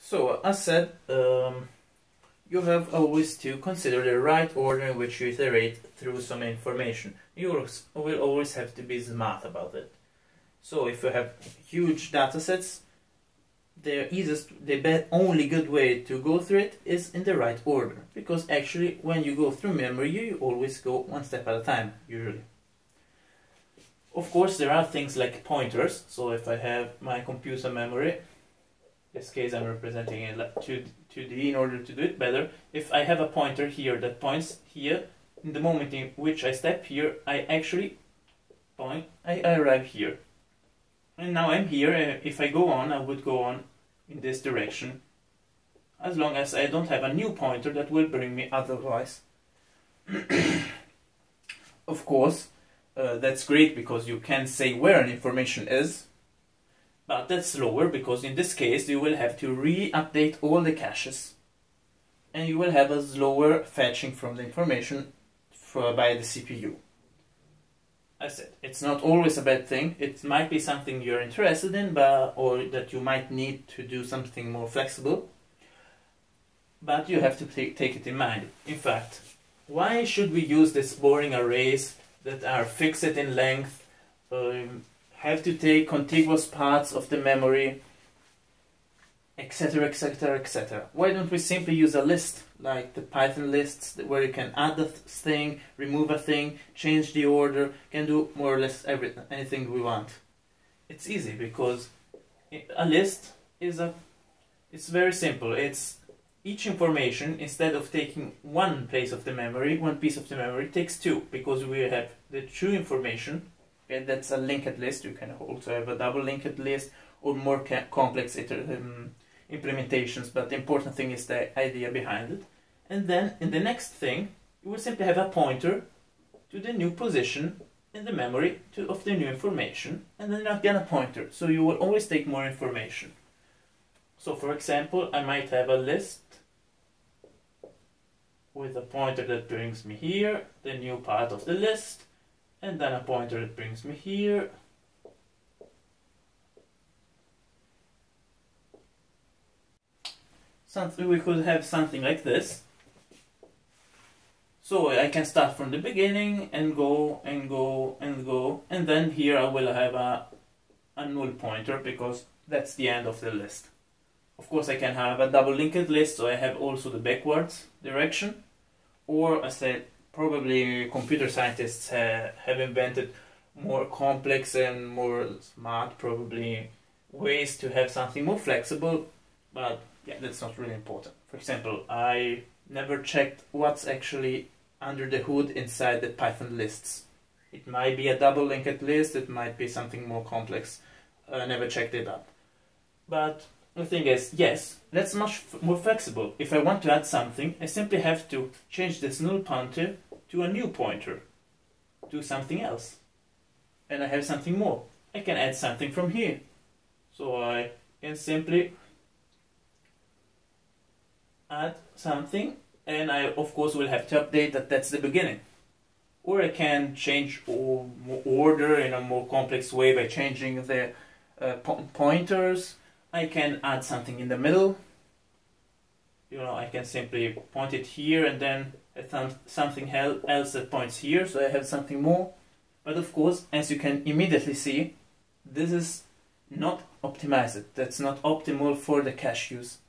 So, as said, you have always to consider the right order in which you iterate through some information. You will always have to be smart about it. So, if you have huge datasets, the only good way to go through it is in the right order. Because actually, when you go through memory, you always go one step at a time, usually. Of course, there are things like pointers. So, if I have my computer memory, in this case I'm representing it like 2D in order to do it better. If I have a pointer here that points here, in the moment in which I step here, I actually point, I arrive here. And now I'm here. If I go on, I would go on in this direction, as long as I don't have a new pointer that will bring me otherwise. Of course, that's great because you can say where an information is, but that's slower because in this case you will have to re-update all the caches, and you will have a slower fetching from the information by the CPU. As I said, it's not always a bad thing. It might be something you're interested in, or that you might need to do something more flexible, but you have to take it in mind. In fact, why should we use these boring arrays that are fixed in length, have to take contiguous parts of the memory, etc, etc, etc. Why don't we simply use a list, like the Python lists, where you can add a thing, remove a thing, change the order, can do more or less anything we want. It's easy because a list is it's very simple. It's each information, instead of taking one piece of the memory, takes two, because we have the true information. Okay, that's a linked list. You can also have a double linked list or more complex implementations, but the important thing is the idea behind it. And then in the next thing, you will simply have a pointer to the new position in the memory of the new information, and then again a pointer, so you will always take more information. So for example, I might have a list with a pointer that brings me here, the new part of the list, and then a pointer that brings me here. We could have something like this. So I can start from the beginning and go and go and go, and then here I will have a null pointer because that's the end of the list. Of course I can have a double linked list, so I have also the backwards direction. Or as I said, probably computer scientists have invented more complex and more smart, probably, ways to have something more flexible, but yeah, that's not really important. For example, I never checked what's actually under the hood inside the Python lists. It might be a double linked list, it might be something more complex. I never checked it up. But the thing is, yes, that's much more flexible. If I want to add something, I simply have to change this null pointer to a new pointer, do something else, and I have something more. I can add something from here. So I can simply add something, and I of course will have to update that that's the beginning. Or I can change order in a more complex way by changing the pointers. I can add something in the middle. You know, I can simply point it here and then something else that points here, so I have something more. But of course, as you can immediately see, this is not optimized. That's not optimal for the cache use.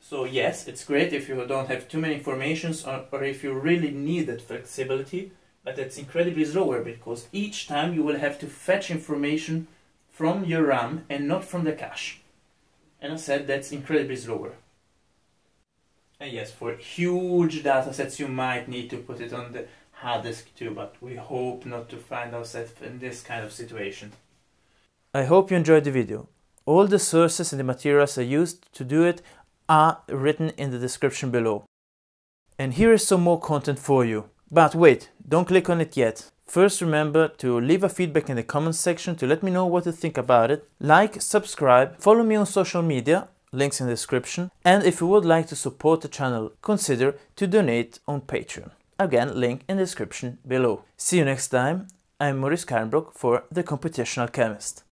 So yes, it's great if you don't have too many informations, or if you really need that flexibility, but it's incredibly slower because each time you will have to fetch information from your RAM and not from the cache. And I said that's incredibly slower. And yes, for huge datasets you might need to put it on the hard disk too, but we hope not to find ourselves in this kind of situation. I hope you enjoyed the video. All the sources and the materials I used to do it are written in the description below. And here is some more content for you. But wait, don't click on it yet. First remember to leave a feedback in the comments section to let me know what you think about it. Like, subscribe, follow me on social media, links in the description. And if you would like to support the channel, consider to donate on Patreon. Again, link in the description below. See you next time. I'm Maurice Kernbrook for the Computational Chemist.